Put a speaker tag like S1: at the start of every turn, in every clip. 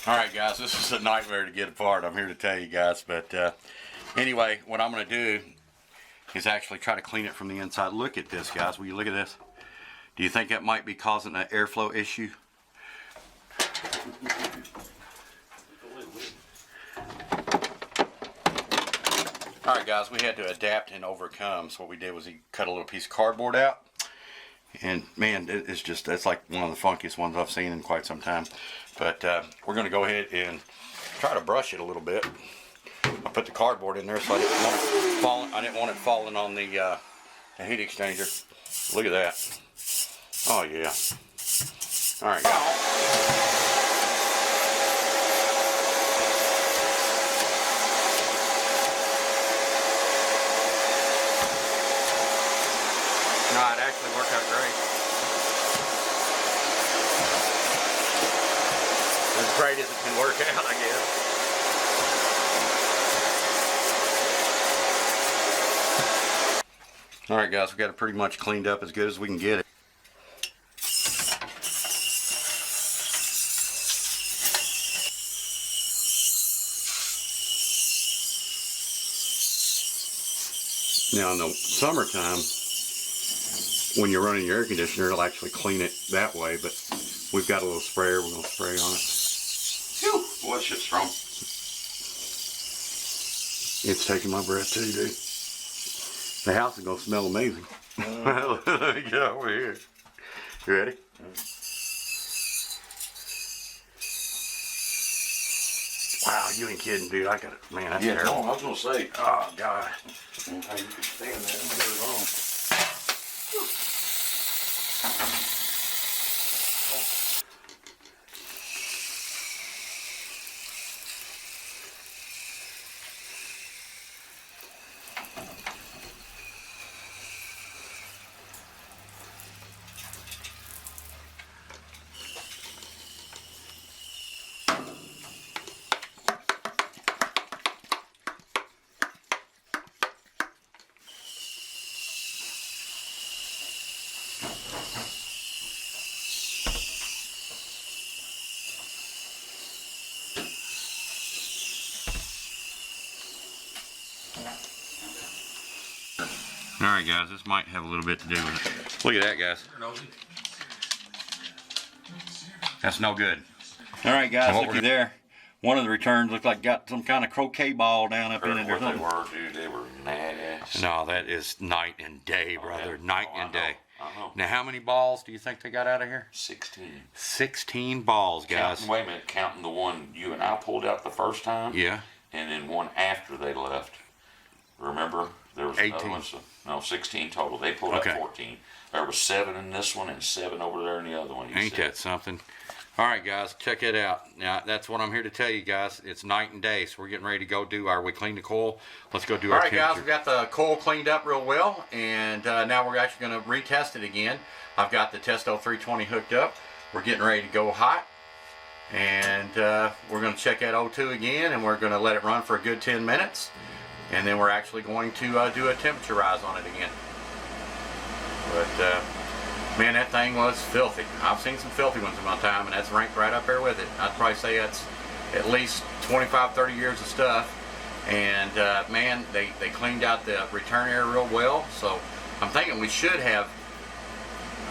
S1: Alright guys, this is a nightmare to get apart, I'm here to tell you guys, but anyway, what I'm going to do is actually try to clean it from the inside. Look at this, guys. Will you look at this? Do you think that might be causing an airflow issue? Alright guys, we had to adapt and overcome, so what we did was he cut a little piece of cardboard out. And man, it's like one of the funkiest ones I've seen in quite some time. But we're going to go ahead and try to brush it a little bit. I put the cardboard in there so I didn't want it falling on the heat exchanger. Look at that. Oh yeah. All right. No, it actually worked out great. As great as it can work out, I guess. Alright guys, we got it pretty much cleaned up as good as we can get it. Now in the summertime, when you're running your air conditioner, it'll actually clean it that way, but we've got a little sprayer we're going to spray on it. Phew! Boy, that shit's strong. It's taking my breath too, dude. The house is going to smell amazing. Let me get over here. You ready? Wow, you ain't kidding, dude. I got it. Man, that's terrible.
S2: No, I was going to say.
S1: Oh, God.
S2: How you can stand there and put it on.
S1: Alright guys, this might have a little bit to do with it. Look at that, guys. That's no good. Alright guys, looky there. One of the returns looked like got some kind of croquet ball down up in it or something.
S2: They were, dude. They were nasty.
S1: No, that is night and day, brother. Night and day.
S2: I know.
S1: Now, how many balls do you think they got out of here?
S2: 16.
S1: 16 balls, guys.
S2: Wait a minute, counting the one you and I pulled out the first time?
S1: Yeah.
S2: And then one after they left. Remember? There was
S1: 18.
S2: another one, so, no, 16 total. They pulled out 14. There was 7 in this one and 7 over there in the other one.
S1: Ain't that something? All right, guys, check it out. Now, that's what I'm here to tell you, guys. It's night and day, so we're getting ready to go do we cleaned the coil. Let's go do our temperature. All right, guys, we got the coil cleaned up real well, and now we're actually going to retest it again. I've got the Testo 320 hooked up. We're getting ready to go hot, and we're going to check that O2 again, and we're going to let it run for a good 10 minutes, and then we're actually going to do a temperature rise on it again. But man, that thing was filthy. I've seen some filthy ones in my time, and that's ranked right up there with it. I'd probably say that's at least 25, 30 years of stuff. And man, they cleaned out the return air real well. So I'm thinking we should have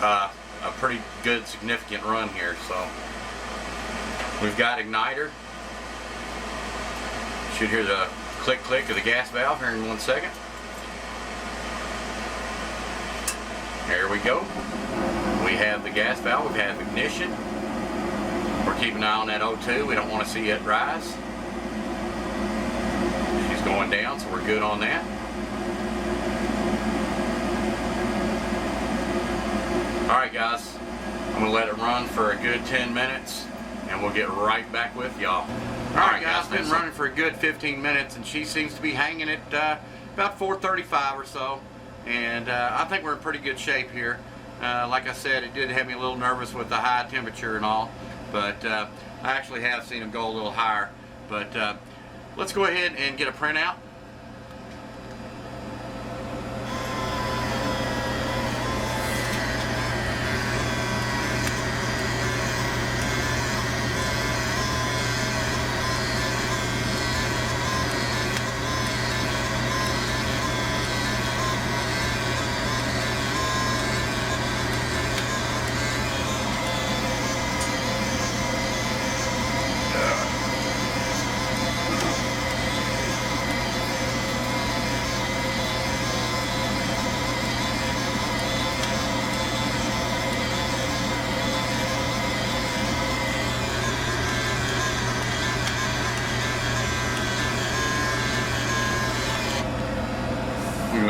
S1: a pretty good, significant run here. So we've got igniter. Should hear the click click of the gas valve here in 1 second. There we go. We have the gas valve, we have ignition. We're keeping an eye on that O2. We don't want to see it rise. She's going down, so we're good on that. Alright guys, I'm going to let it run for a good 10 minutes and we'll get right back with y'all. Alright guys, been running for a good 15 minutes and she seems to be hanging at about 435 or so. And I think we're in pretty good shape here. Like I said, it did have me a little nervous with the high temperature and all, but I actually have seen them go a little higher. But let's go ahead and get a printout.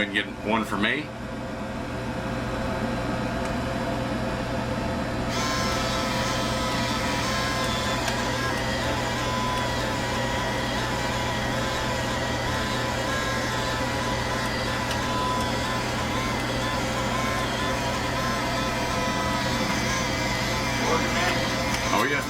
S1: ahead and get one for me. Oh yeah.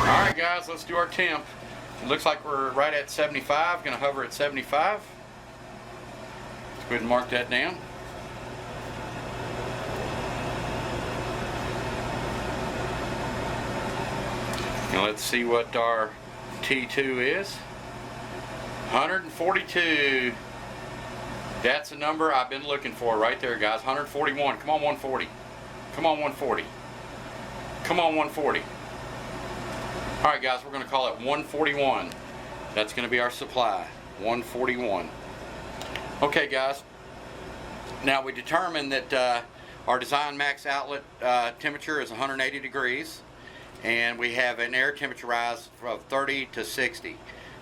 S1: Alright guys, let's do our temp. It looks like we're right at 75, gonna hover at 75. Let's go ahead and mark that down. Now let's see what our T2 is. 142. That's the number I've been looking for right there, guys. 141. Come on, 140. Come on, 140. Come on, 140. Alright guys, we're going to call it 141. That's going to be our supply. 141. Okay guys, now we determined that our design max outlet temperature is 180 degrees, and we have an air temperature rise of 30 to 60.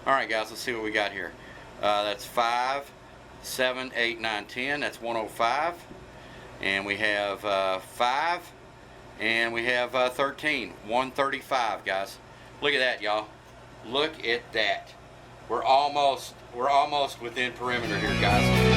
S1: Alright guys, let's see what we got here. That's 5, 7, 8, 9, 10. That's 105. And we have 5, and we have 13. 135, guys. Look at that, y'all. Look at that. We're almost within perimeter here, guys.